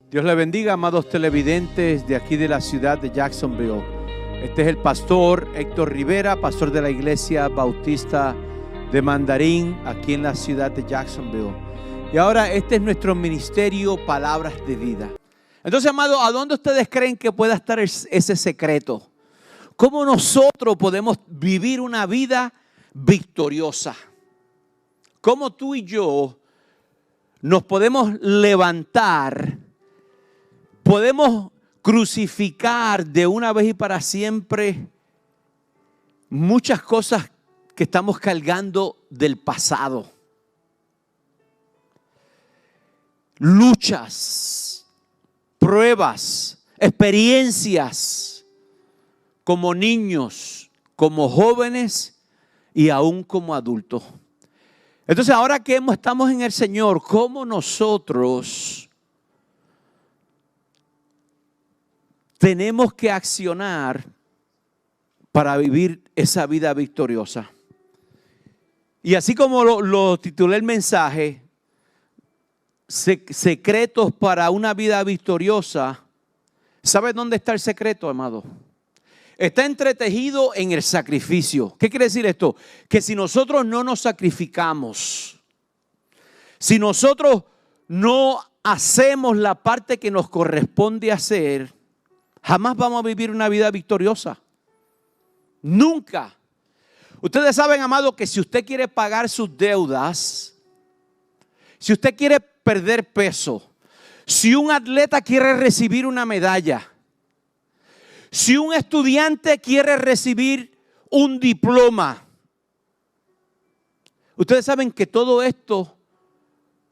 Dios le bendiga, amados televidentes de aquí de la ciudad de Jacksonville. Este es el pastor Héctor Rivera, pastor de la Iglesia Bautista de Mandarín, aquí en la ciudad de Jacksonville. Y ahora este es nuestro ministerio Palabras de Vida. Entonces, amados, ¿a dónde ustedes creen que pueda estar ese secreto? ¿Cómo nosotros podemos vivir una vida victoriosa? ¿Cómo tú y yo nos podemos levantar? Podemos crucificar de una vez y para siempre muchas cosas que estamos cargando del pasado. Luchas, pruebas, experiencias como niños, como jóvenes y aún como adultos. Entonces, ahora que estamos en el Señor, ¿cómo nosotros tenemos que accionar para vivir esa vida victoriosa? Y así como lo titulé el mensaje, secretos para una vida victoriosa. ¿Sabe dónde está el secreto, amado? Está entretejido en el sacrificio. ¿Qué quiere decir esto? Que si nosotros no nos sacrificamos, si nosotros no hacemos la parte que nos corresponde hacer, jamás vamos a vivir una vida victoriosa. Nunca. Ustedes saben, amado, que si usted quiere pagar sus deudas, si usted quiere perder peso, si un atleta quiere recibir una medalla, si un estudiante quiere recibir un diploma, ustedes saben que todo esto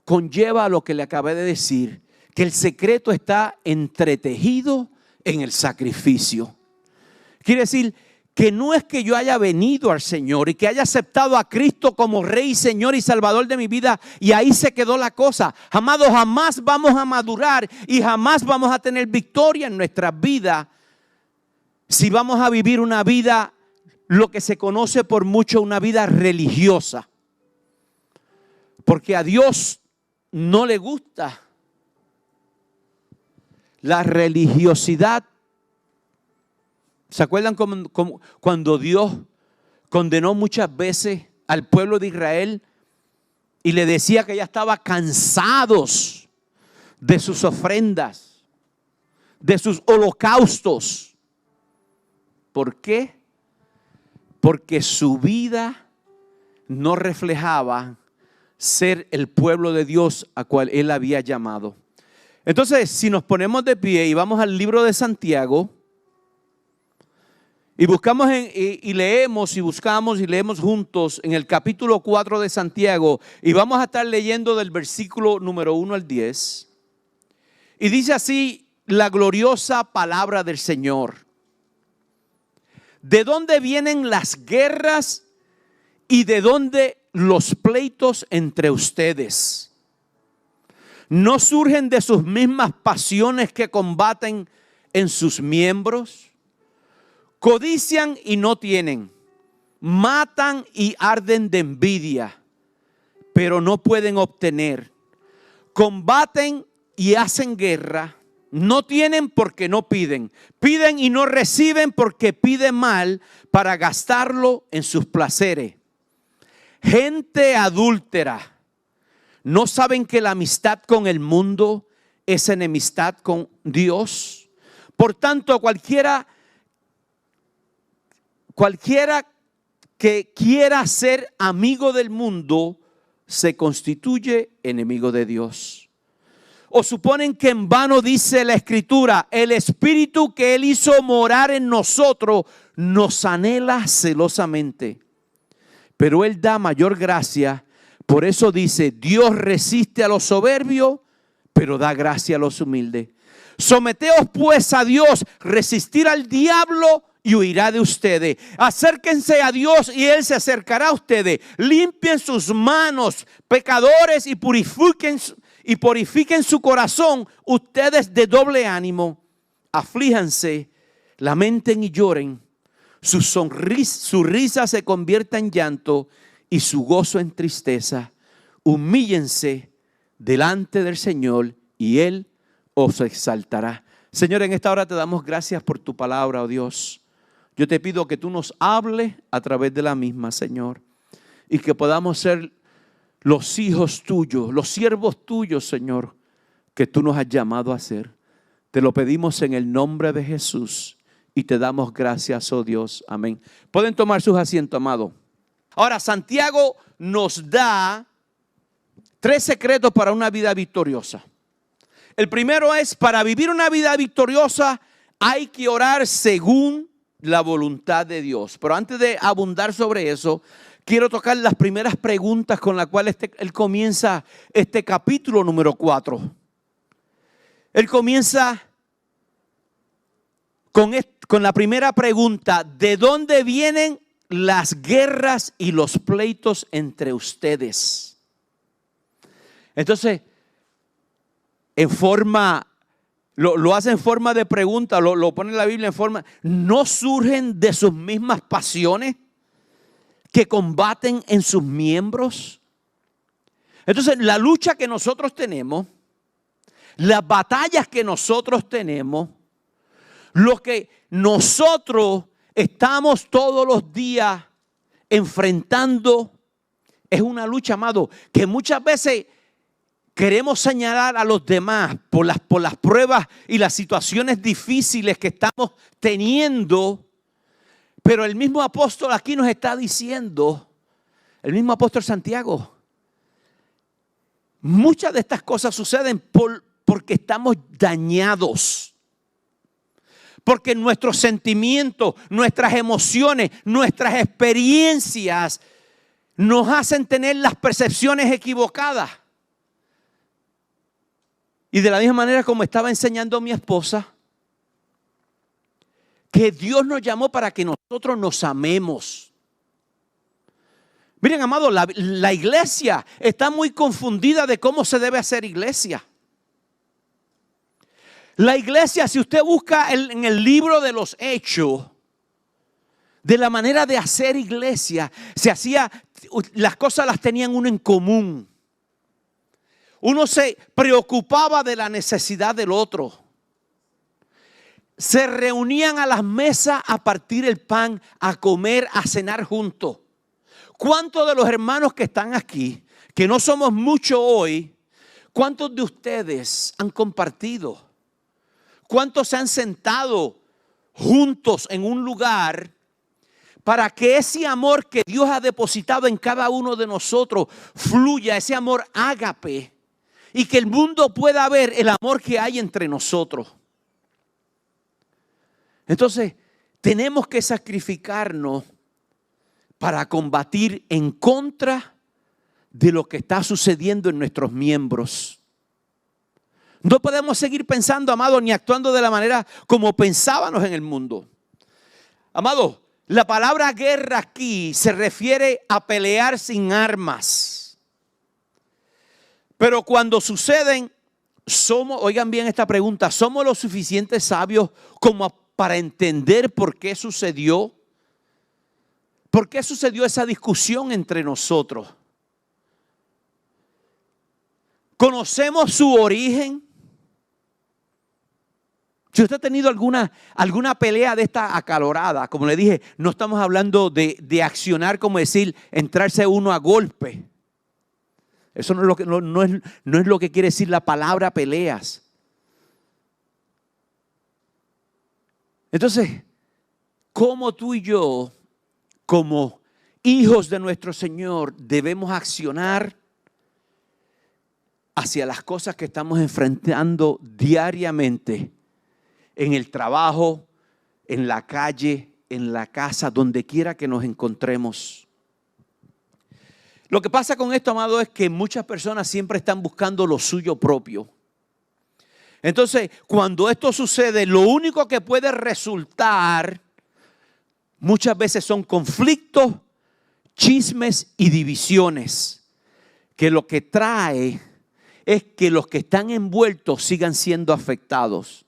conlleva lo que le acabé de decir, que el secreto está entretejido en el sacrificio. Quiere decir que no es que yo haya venido al Señor y que haya aceptado a Cristo como Rey, Señor y Salvador de mi vida y ahí se quedó la cosa. Amados, jamás vamos a madurar y jamás vamos a tener victoria en nuestra vida si vamos a vivir una vida, lo que se conoce por mucho, una vida religiosa. Porque a Dios no le gusta la religiosidad. ¿Se acuerdan cuando Dios condenó muchas veces al pueblo de Israel y le decía que ya estaba cansados de sus ofrendas, de sus holocaustos? ¿Por qué? Porque su vida no reflejaba ser el pueblo de Dios a cual Él había llamado. Entonces, si nos ponemos de pie y vamos al libro de Santiago y buscamos y leemos juntos en el capítulo 4 de Santiago, y vamos a estar leyendo del versículo número 1 al 10, y dice así la gloriosa palabra del Señor: ¿de dónde vienen las guerras y de dónde los pleitos entre ustedes? ¿No surgen de sus mismas pasiones que combaten en sus miembros? Codician y no tienen, matan y arden de envidia, pero no pueden obtener. Combaten y hacen guerra, no tienen porque no piden. Piden y no reciben porque piden mal para gastarlo en sus placeres. Gente adúltera, ¿no saben que la amistad con el mundo es enemistad con Dios? Por tanto, cualquiera que quiera ser amigo del mundo se constituye enemigo de Dios. ¿O suponen que en vano dice la Escritura: el Espíritu que Él hizo morar en nosotros nos anhela celosamente? Pero Él da mayor gracia. Por eso dice: Dios resiste a los soberbios, pero da gracia a los humildes. Someteos pues a Dios, resistir al diablo y huirá de ustedes. Acérquense a Dios y Él se acercará a ustedes. Limpien sus manos, pecadores, y purifiquen su corazón, ustedes de doble ánimo. Aflíjanse, lamenten y lloren. Su risa se convierta en llanto y su gozo en tristeza. Humíllense delante del Señor y Él os exaltará. Señor, en esta hora te damos gracias por tu palabra, oh Dios. Yo te pido que tú nos hables a través de la misma, Señor, y que podamos ser los hijos tuyos, los siervos tuyos, Señor, que tú nos has llamado a ser. Te lo pedimos en el nombre de Jesús y te damos gracias, oh Dios. Amén. Pueden tomar sus asientos, amado. Ahora, Santiago nos da 3 secretos para una vida victoriosa. El primero es, para vivir una vida victoriosa hay que orar según la voluntad de Dios. Pero antes de abundar sobre eso, quiero tocar las primeras preguntas con las cuales él comienza este capítulo número 4. Él comienza con la primera pregunta: ¿de dónde vienen las guerras y los pleitos entre ustedes? Entonces, lo hace en forma de pregunta, lo pone en la Biblia en forma, ¿no surgen de sus mismas pasiones que combaten en sus miembros? Entonces, la lucha que nosotros tenemos, las batallas que nosotros tenemos, lo que nosotros estamos todos los días enfrentando, es una lucha, amado, que muchas veces queremos señalar a los demás por las pruebas y las situaciones difíciles que estamos teniendo. Pero el mismo apóstol aquí nos está diciendo, el mismo apóstol Santiago, muchas de estas cosas suceden porque estamos dañados. Porque nuestros sentimientos, nuestras emociones, nuestras experiencias nos hacen tener las percepciones equivocadas. Y de la misma manera como estaba enseñando mi esposa, que Dios nos llamó para que nosotros nos amemos. Miren, amados, la iglesia está muy confundida de cómo se debe hacer iglesia. La iglesia, si usted busca en el libro de los Hechos, de la manera de hacer iglesia, las cosas las tenían uno en común. Uno se preocupaba de la necesidad del otro. Se reunían a las mesas a partir el pan, a comer, a cenar juntos. ¿Cuántos de los hermanos que están aquí, que no somos muchos hoy, cuántos de ustedes han compartido? ¿Cuántos se han sentado juntos en un lugar para que ese amor que Dios ha depositado en cada uno de nosotros fluya, ese amor ágape, y que el mundo pueda ver el amor que hay entre nosotros? Entonces, tenemos que sacrificarnos para combatir en contra de lo que está sucediendo en nuestros miembros. No podemos seguir pensando, amado, ni actuando de la manera como pensábamos en el mundo. Amado, la palabra guerra aquí se refiere a pelear sin armas. Pero cuando suceden, oigan bien esta pregunta, ¿somos lo suficiente sabios como para entender por qué sucedió? ¿Por qué sucedió esa discusión entre nosotros? ¿Conocemos su origen? Si usted ha tenido alguna pelea de esta acalorada, como le dije, no estamos hablando de accionar, como decir, entrarse uno a golpe. Eso no es lo que quiere decir la palabra peleas. Entonces, ¿cómo tú y yo, como hijos de nuestro Señor, debemos accionar hacia las cosas que estamos enfrentando diariamente? En el trabajo, en la calle, en la casa, donde quiera que nos encontremos. Lo que pasa con esto, amado, es que muchas personas siempre están buscando lo suyo propio. Entonces, cuando esto sucede, lo único que puede resultar muchas veces son conflictos, chismes y divisiones, que lo que trae es que los que están envueltos sigan siendo afectados.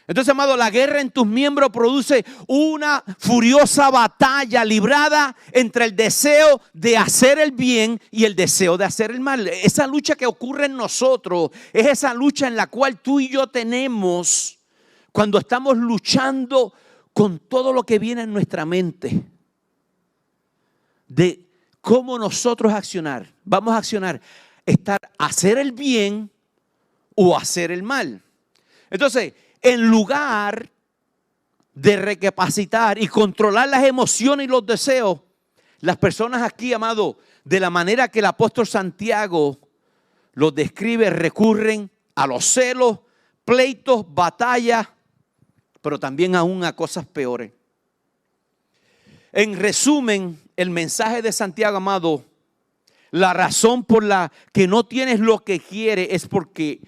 Entonces, amado, la guerra en tus miembros produce una furiosa batalla librada entre el deseo de hacer el bien y el deseo de hacer el mal. Esa lucha que ocurre en nosotros es esa lucha en la cual tú y yo tenemos cuando estamos luchando con todo lo que viene en nuestra mente. De cómo nosotros accionar. Vamos a accionar, hacer el bien o hacer el mal. Entonces, en lugar de recapacitar y controlar las emociones y los deseos, las personas aquí, amado, de la manera que el apóstol Santiago los describe, recurren a los celos, pleitos, batallas, pero también aún a cosas peores. En resumen, el mensaje de Santiago, amado, la razón por la que no tienes lo que quieres es porque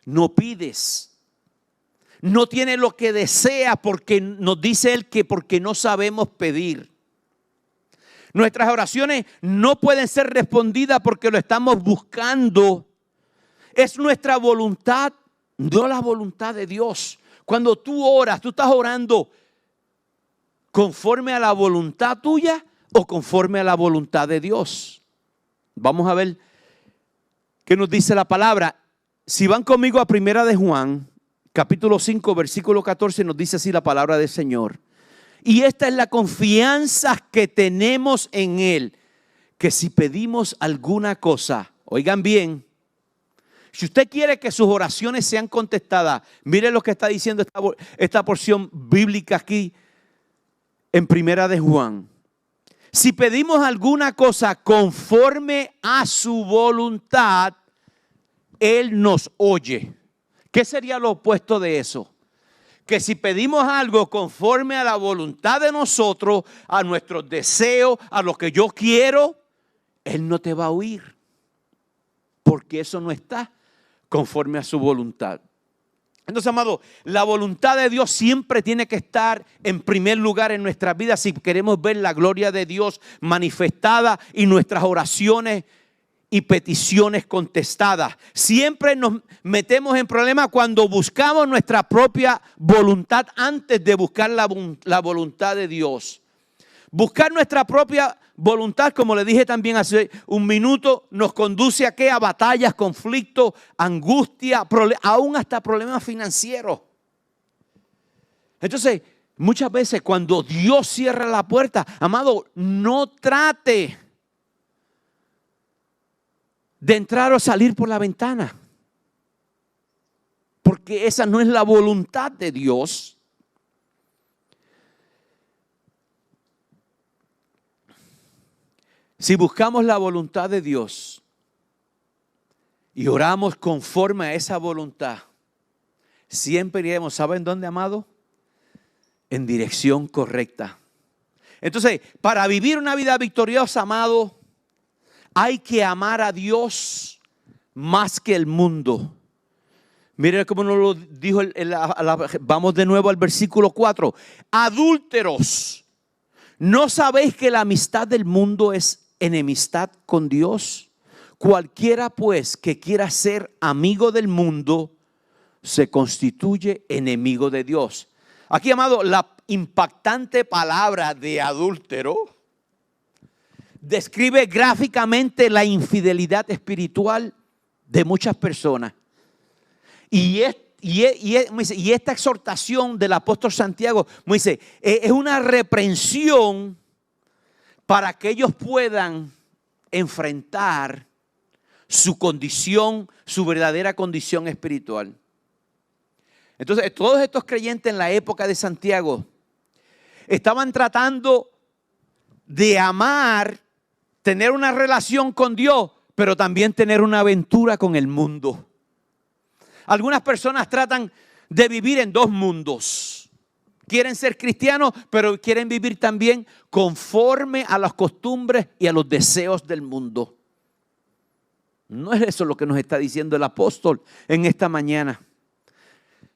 no pides. No tiene lo que desea porque nos dice él que porque no sabemos pedir. Nuestras oraciones no pueden ser respondidas porque lo estamos buscando. Es nuestra voluntad, no la voluntad de Dios. Cuando tú oras, tú estás orando conforme a la voluntad tuya o conforme a la voluntad de Dios. Vamos a ver qué nos dice la palabra. Si van conmigo a Primera de Juan, capítulo 5, versículo 14, nos dice así la palabra del Señor. Y esta es la confianza que tenemos en Él, que si pedimos alguna cosa, oigan bien, si usted quiere que sus oraciones sean contestadas, mire lo que está diciendo esta porción bíblica aquí en Primera de Juan. Si pedimos alguna cosa conforme a su voluntad, Él nos oye. ¿Qué sería lo opuesto de eso? Que si pedimos algo conforme a la voluntad de nosotros, a nuestros deseos, a lo que yo quiero, Él no te va a oír. Porque eso no está conforme a su voluntad. Entonces, amado, la voluntad de Dios siempre tiene que estar en primer lugar en nuestras vidas si queremos ver la gloria de Dios manifestada y nuestras oraciones y peticiones contestadas. Siempre nos metemos en problemas cuando buscamos nuestra propia voluntad antes de buscar la voluntad de Dios. Buscar nuestra propia voluntad, como le dije también hace un minuto, nos conduce a ¿qué? A batallas, conflictos, angustia, aún hasta problemas financieros. Entonces, muchas veces cuando Dios cierra la puerta, amado, no trate de entrar o salir por la ventana, porque esa no es la voluntad de Dios. Si buscamos la voluntad de Dios y oramos conforme a esa voluntad, siempre iremos, ¿saben dónde, amado? En dirección correcta. Entonces, para vivir una vida victoriosa, amado, hay que amar a Dios más que el mundo. Miren cómo nos lo dijo, vamos de nuevo al versículo 4. Adúlteros, ¿no sabéis que la amistad del mundo es enemistad con Dios? Cualquiera pues que quiera ser amigo del mundo se constituye enemigo de Dios. Aquí, amado, la impactante palabra de adúltero describe gráficamente la infidelidad espiritual de muchas personas. Y esta exhortación del apóstol Santiago me dice, es una reprensión para que ellos puedan enfrentar su condición, su verdadera condición espiritual. Entonces, todos estos creyentes en la época de Santiago estaban tratando de amar, tener una relación con Dios, pero también tener una aventura con el mundo. Algunas personas tratan de vivir en dos mundos. Quieren ser cristianos, pero quieren vivir también conforme a las costumbres y a los deseos del mundo. No es eso lo que nos está diciendo el apóstol en esta mañana.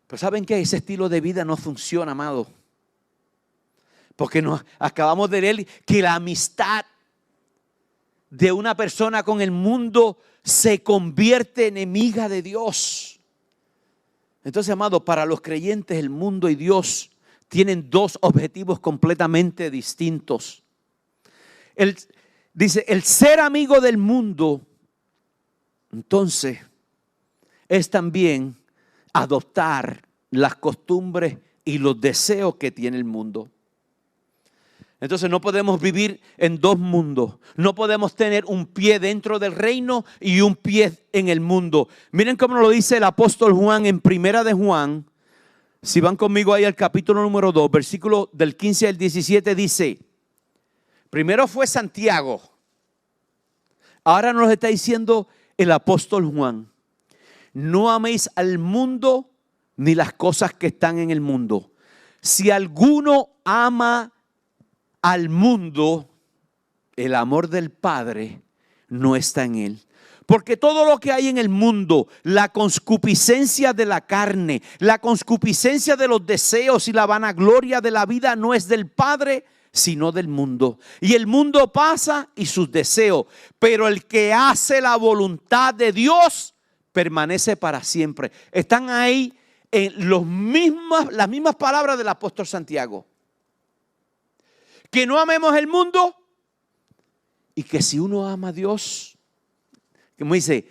Pero ¿saben qué? Ese estilo de vida no funciona, amado. Porque nos acabamos de leer que la amistad de una persona con el mundo se convierte enemiga de Dios. Entonces, amado, para los creyentes el mundo y Dios tienen dos objetivos completamente distintos. Dice, el ser amigo del mundo, entonces, es también adoptar las costumbres y los deseos que tiene el mundo. Entonces no podemos vivir en dos mundos. No podemos tener un pie dentro del reino y un pie en el mundo. Miren cómo lo dice el apóstol Juan en Primera de Juan. Si van conmigo ahí al capítulo número 2, versículo del 15 al 17 dice, primero fue Santiago. Ahora nos está diciendo el apóstol Juan. No améis al mundo ni las cosas que están en el mundo. Si alguno ama al mundo, el amor del Padre no está en él. Porque todo lo que hay en el mundo, la concupiscencia de la carne, la concupiscencia de los deseos y la vanagloria de la vida no es del Padre, sino del mundo. Y el mundo pasa y sus deseos, pero el que hace la voluntad de Dios permanece para siempre. Están ahí en las mismas palabras del apóstol Santiago. Que no amemos el mundo y que si uno ama a Dios, como dice,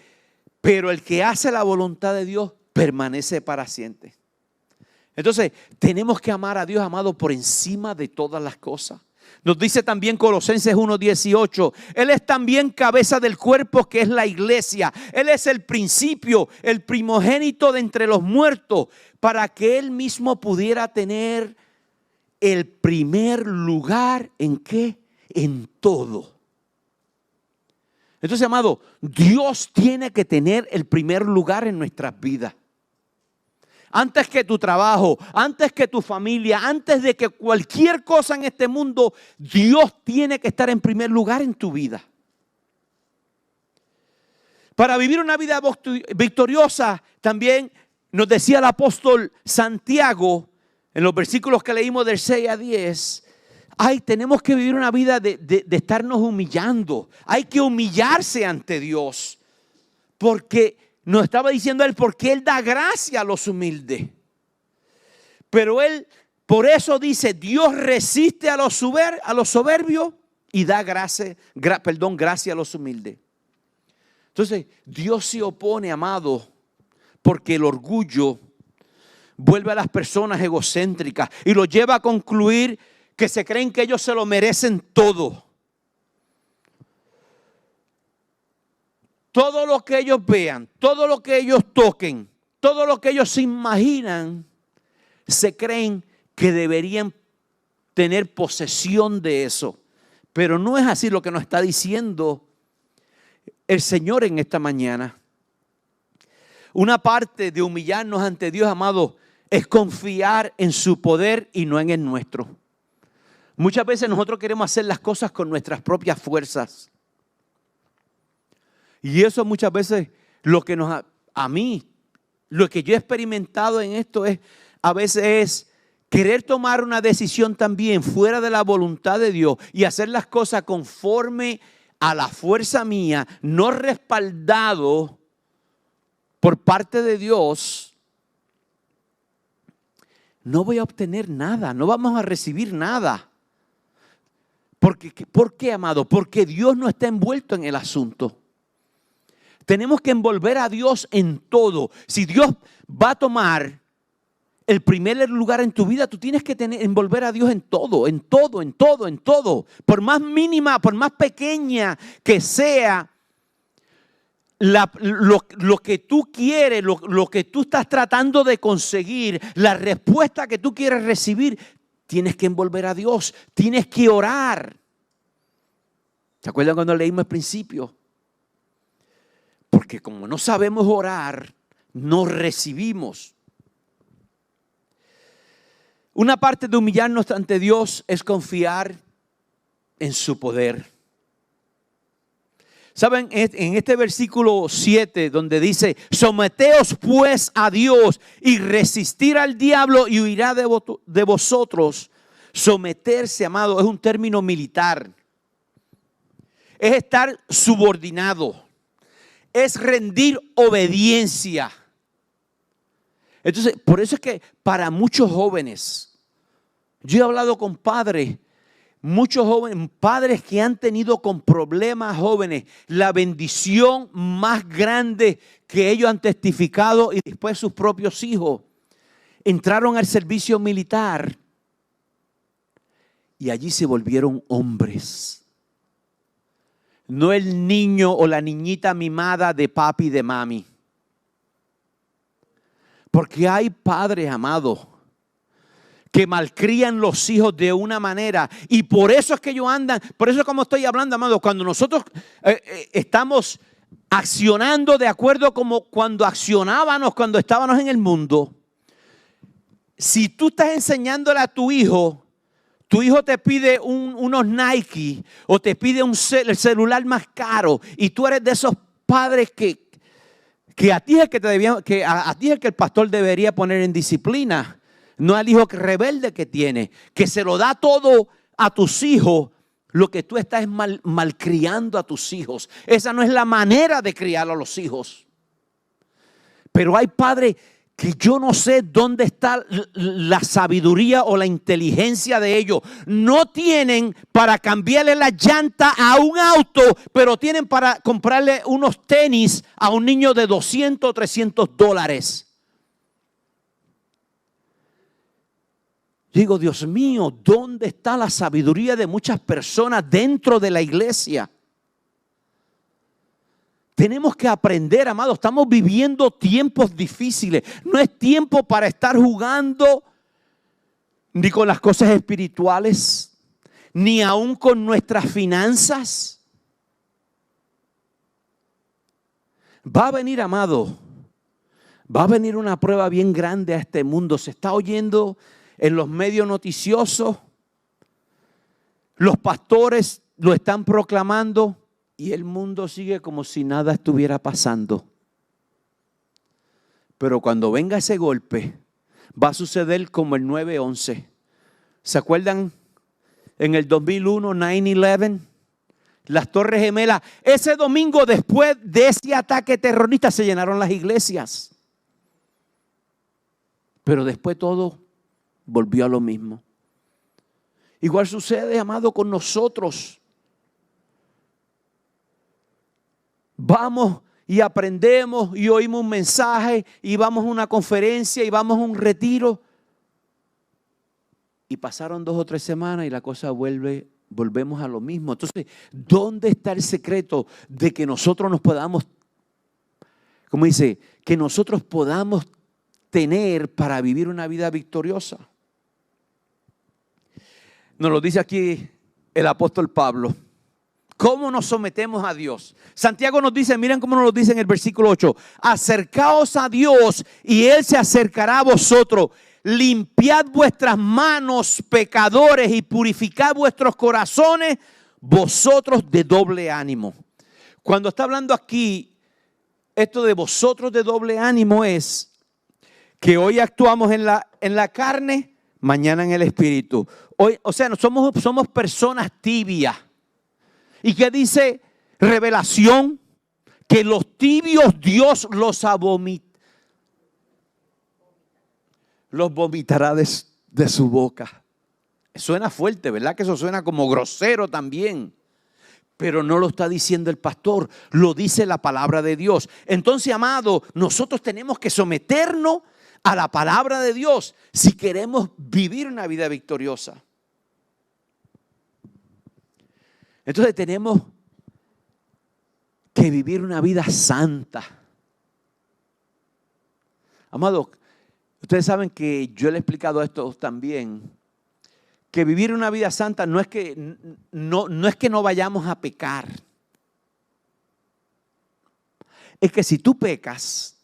pero el que hace la voluntad de Dios permanece para siempre. Entonces, tenemos que amar a Dios, amado, por encima de todas las cosas. Nos dice también Colosenses 1:18, Él es también cabeza del cuerpo que es la iglesia. Él es el principio, el primogénito de entre los muertos, para que Él mismo pudiera tener el primer lugar. ¿En qué? En todo. Entonces, amado, Dios tiene que tener el primer lugar en nuestras vidas. Antes que tu trabajo, antes que tu familia, antes de que cualquier cosa en este mundo, Dios tiene que estar en primer lugar en tu vida. Para vivir una vida victoriosa, también nos decía el apóstol Santiago, en los versículos que leímos del 6 a 10, tenemos que vivir una vida de estarnos humillando. Hay que humillarse ante Dios. Porque nos estaba diciendo Él, porque Él da gracia a los humildes. Pero Él, por eso dice, Dios resiste a los soberbios y da gracia a los humildes. Entonces, Dios se opone, amado, porque el orgullo vuelve a las personas egocéntricas y los lleva a concluir que se creen que ellos se lo merecen todo. Todo lo que ellos vean, todo lo que ellos toquen, todo lo que ellos se imaginan, se creen que deberían tener posesión de eso. Pero no es así lo que nos está diciendo el Señor en esta mañana. Una parte de humillarnos ante Dios, amado, es confiar en su poder y no en el nuestro. Muchas veces nosotros queremos hacer las cosas con nuestras propias fuerzas. Y eso muchas veces lo que lo que yo he experimentado en esto es, a veces es querer tomar una decisión también fuera de la voluntad de Dios y hacer las cosas conforme a la fuerza mía, no respaldado por parte de Dios. No voy a obtener nada, no vamos a recibir nada. ¿Por qué, amado? Porque Dios no está envuelto en el asunto. Tenemos que envolver a Dios en todo. Si Dios va a tomar el primer lugar en tu vida, tú tienes que envolver a Dios en todo, en todo, en todo, en todo. Por más mínima, por más pequeña que sea lo que tú quieres, lo que tú estás tratando de conseguir, la respuesta que tú quieres recibir, tienes que envolver a Dios, tienes que orar. ¿Se acuerdan cuando leímos al principio? Porque como no sabemos orar, no recibimos. Una parte de humillarnos ante Dios es confiar en su poder. ¿Saben? En este versículo 7 donde dice, someteos pues a Dios y resistir al diablo y huirá de vosotros. Someterse, amado, es un término militar. Es estar subordinado. Es rendir obediencia. Entonces, por eso es que para muchos jóvenes, yo he hablado con padres, muchos jóvenes, padres que han tenido con problemas jóvenes, la bendición más grande que ellos han testificado y después sus propios hijos entraron al servicio militar y allí se volvieron hombres. No el niño o la niñita mimada de papi y de mami. Porque hay padres, amados, que malcrían los hijos de una manera. Y por eso es que ellos andan, por eso es como estoy hablando, amados, cuando nosotros estamos accionando de acuerdo como cuando accionábamos cuando estábamos en el mundo. Si tú estás enseñándole a tu hijo te pide unos Nike o te pide el celular más caro y tú eres de esos padres que a ti es a ti es que el pastor debería poner en disciplina, no al hijo rebelde que tiene, que se lo da todo a tus hijos. Lo que tú estás es malcriando a tus hijos. Esa no es la manera de criar a los hijos. Pero hay padres que yo no sé dónde está la sabiduría o la inteligencia de ellos. No tienen para cambiarle la llanta a un auto, pero tienen para comprarle unos tenis a un niño de $200 o $300. Digo, Dios mío, ¿dónde está la sabiduría de muchas personas dentro de la iglesia? Tenemos que aprender, amados. Estamos viviendo tiempos difíciles. No es tiempo para estar jugando ni con las cosas espirituales, ni aún con nuestras finanzas. Va a venir, amado, va a venir una prueba bien grande a este mundo. Se está oyendo en los medios noticiosos. Los pastores lo están proclamando. Y el mundo sigue como si nada estuviera pasando. Pero cuando venga ese golpe, va a suceder como el 9/11. ¿Se acuerdan? En el 2001, 9/11, las Torres Gemelas. Ese domingo, después de ese ataque terrorista, se llenaron las iglesias. Pero después todo volvió a lo mismo. Igual sucede, amado, con nosotros. Vamos y aprendemos y oímos un mensaje y vamos a una conferencia y vamos a un retiro. Y pasaron 2 o 3 semanas y la cosa volvemos a lo mismo. Entonces, ¿dónde está el secreto de que nosotros nos podamos, como dice, que nosotros podamos tener para vivir una vida victoriosa? Nos lo dice aquí el apóstol Pablo. ¿Cómo nos sometemos a Dios? Santiago nos dice, miren cómo nos lo dice en el versículo 8. Acercaos a Dios y Él se acercará a vosotros. Limpiad vuestras manos, pecadores, y purificad vuestros corazones, vosotros de doble ánimo. Cuando está hablando aquí, esto de vosotros de doble ánimo es que hoy actuamos en la carne, mañana en el espíritu. Hoy, o sea, somos personas tibias. ¿Y qué dice Revelación? Que los tibios Dios los vomitará de su boca. Suena fuerte, ¿verdad? Que eso suena como grosero también. Pero no lo está diciendo el pastor, lo dice la palabra de Dios. Entonces, amado, nosotros tenemos que someternos a la palabra de Dios si queremos vivir una vida victoriosa. Entonces tenemos que vivir una vida santa. Amados, ustedes saben que yo le he explicado esto también, que vivir una vida santa no es que no vayamos a pecar. Es que si tú pecas,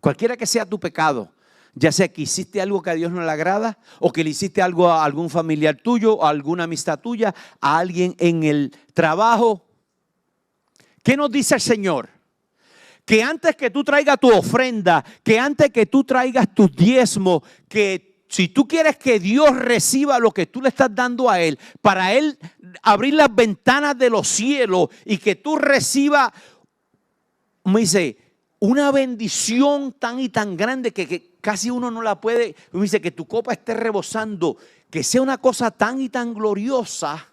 cualquiera que sea tu pecado, ya sea que hiciste algo que a Dios no le agrada o que le hiciste algo a algún familiar tuyo, a alguna amistad tuya, a alguien en el trabajo. ¿Qué nos dice el Señor? Que antes que tú traigas tu ofrenda, que antes que tú traigas tus diezmos, que si tú quieres que Dios reciba lo que tú le estás dando a Él, para Él abrir las ventanas de los cielos y que tú recibas, me dice, una bendición tan y tan grande que casi uno no la puede. Uno dice que tu copa esté rebosando, que sea una cosa tan y tan gloriosa.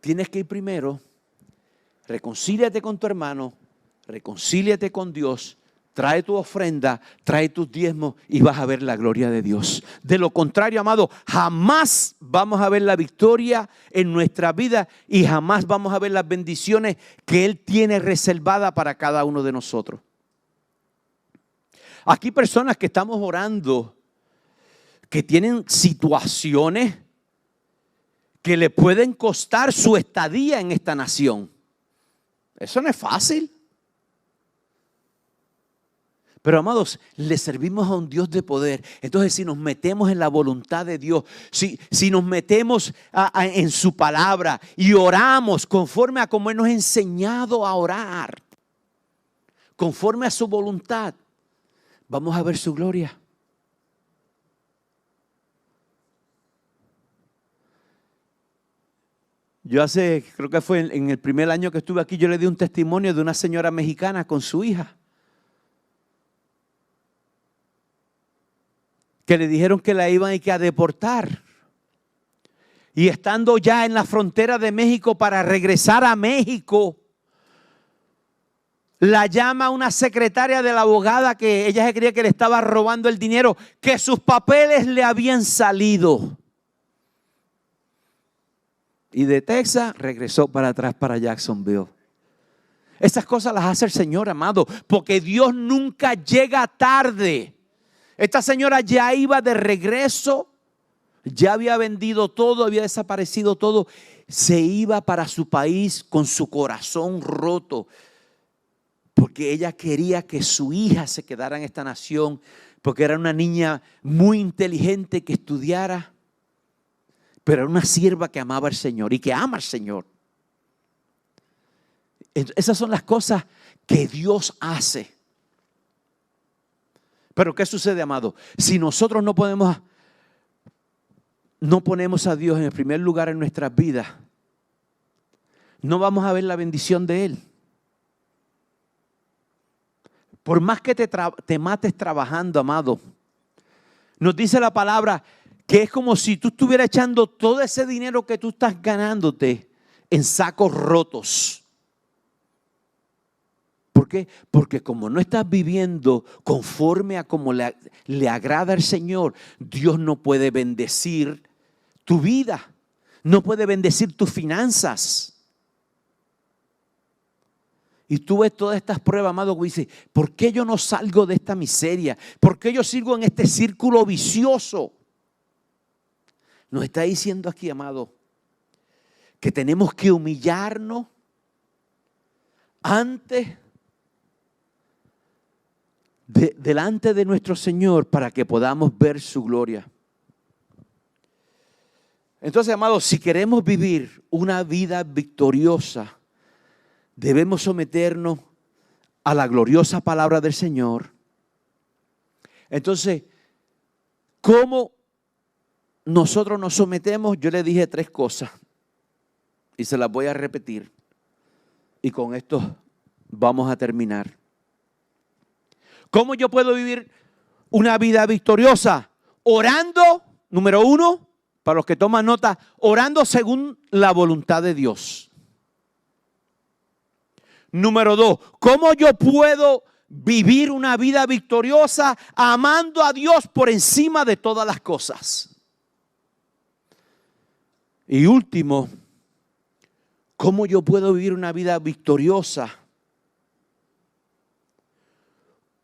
Tienes que ir primero, reconcíliate con tu hermano, reconcíliate con Dios, trae tu ofrenda, trae tus diezmos y vas a ver la gloria de Dios. De lo contrario, amado, jamás vamos a ver la victoria en nuestra vida y jamás vamos a ver las bendiciones que Él tiene reservadas para cada uno de nosotros. Aquí personas que estamos orando, que tienen situaciones que le pueden costar su estadía en esta nación. Eso no es fácil. Pero amados, le servimos a un Dios de poder. Entonces si nos metemos en la voluntad de Dios, si nos metemos en su palabra y oramos conforme a como Él nos ha enseñado a orar, conforme a su voluntad, vamos a ver su gloria. Yo creo que fue en el primer año que estuve aquí, yo le di un testimonio de una señora mexicana con su hija, que le dijeron que la iban a deportar. Y estando ya en la frontera de México para regresar a México, la llama una secretaria de la abogada que ella se creía que le estaba robando el dinero, que sus papeles le habían salido. Y de Texas regresó para atrás para Jacksonville. Esas cosas las hace el Señor, amado, porque Dios nunca llega tarde. Esta señora ya iba de regreso, ya había vendido todo, había desaparecido todo. Se iba para su país con su corazón roto, porque ella quería que su hija se quedara en esta nación, porque era una niña muy inteligente que estudiara, pero era una sierva que amaba al Señor y que ama al Señor. Esas son las cosas que Dios hace. Pero ¿qué sucede, amado? Si nosotros no ponemos a Dios en el primer lugar en nuestras vidas, no vamos a ver la bendición de Él. Por más que te mates trabajando, amado, nos dice la palabra que es como si tú estuvieras echando todo ese dinero que tú estás ganándote en sacos rotos. ¿Por qué? Porque como no estás viviendo conforme a como le agrada al Señor, Dios no puede bendecir tu vida, no puede bendecir tus finanzas. Y tú ves todas estas pruebas, amado, que dices, ¿por qué yo no salgo de esta miseria? ¿Por qué yo sigo en este círculo vicioso? Nos está diciendo aquí, amado, que tenemos que humillarnos delante de nuestro Señor para que podamos ver su gloria. Entonces, amados, si queremos vivir una vida victoriosa, debemos someternos a la gloriosa palabra del Señor. Entonces, ¿cómo nosotros nos sometemos? Yo le dije 3 cosas y se las voy a repetir. Y con esto vamos a terminar. ¿Cómo yo puedo vivir una vida victoriosa? Orando, número 1, para los que toman nota, orando según la voluntad de Dios. Número 2, ¿cómo yo puedo vivir una vida victoriosa amando a Dios por encima de todas las cosas? Y último, ¿cómo yo puedo vivir una vida victoriosa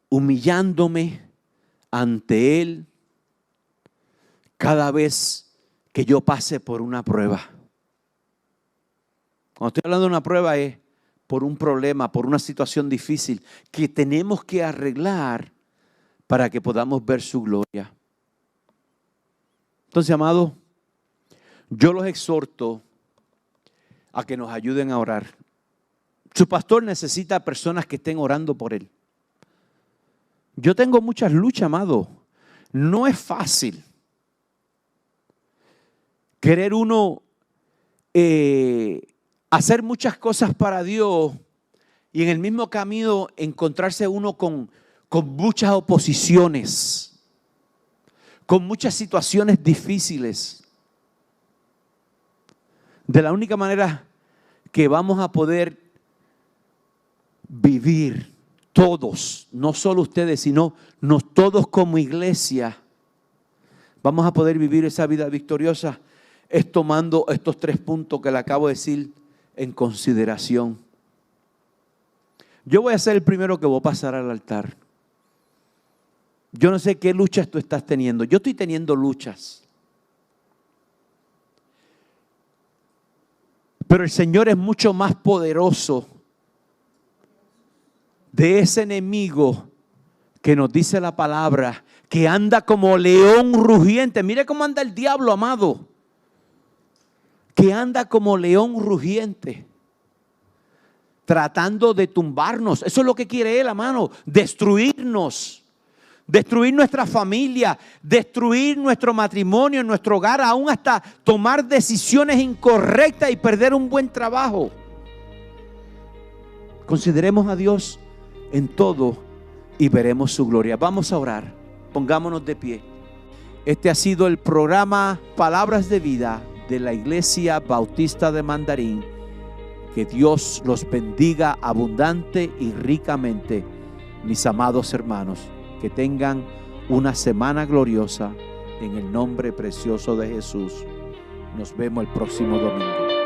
humillándome ante Él cada vez que yo pase por una prueba? Cuando estoy hablando de una prueba es por un problema, por una situación difícil que tenemos que arreglar para que podamos ver su gloria. Entonces, amados, yo los exhorto a que nos ayuden a orar. Su pastor necesita personas que estén orando por él. Yo tengo muchas luchas, amado. No es fácil querer uno hacer muchas cosas para Dios y en el mismo camino encontrarse uno con muchas oposiciones, con muchas situaciones difíciles. De la única manera que vamos a poder vivir todos, no solo ustedes, sino todos como iglesia, vamos a poder vivir esa vida victoriosa, es tomando estos 3 puntos que le acabo de decir en consideración. Yo voy a ser el primero que voy a pasar al altar. Yo no sé qué luchas tú estás teniendo. Yo estoy teniendo luchas. Pero el Señor es mucho más poderoso de ese enemigo que nos dice la palabra, que anda como león rugiente. Mire cómo anda el diablo, amado. Que anda como león rugiente, tratando de tumbarnos. Eso es lo que quiere él, hermano. Destruirnos. Destruir nuestra familia, destruir nuestro matrimonio, nuestro hogar, aún hasta tomar decisiones incorrectas y perder un buen trabajo. Consideremos a Dios en todo y veremos su gloria. Vamos a orar, pongámonos de pie. Este ha sido el programa Palabras de Vida de la Iglesia Bautista de Mandarín. Que Dios los bendiga abundante y ricamente, mis amados hermanos. Que tengan una semana gloriosa en el nombre precioso de Jesús. Nos vemos el próximo domingo.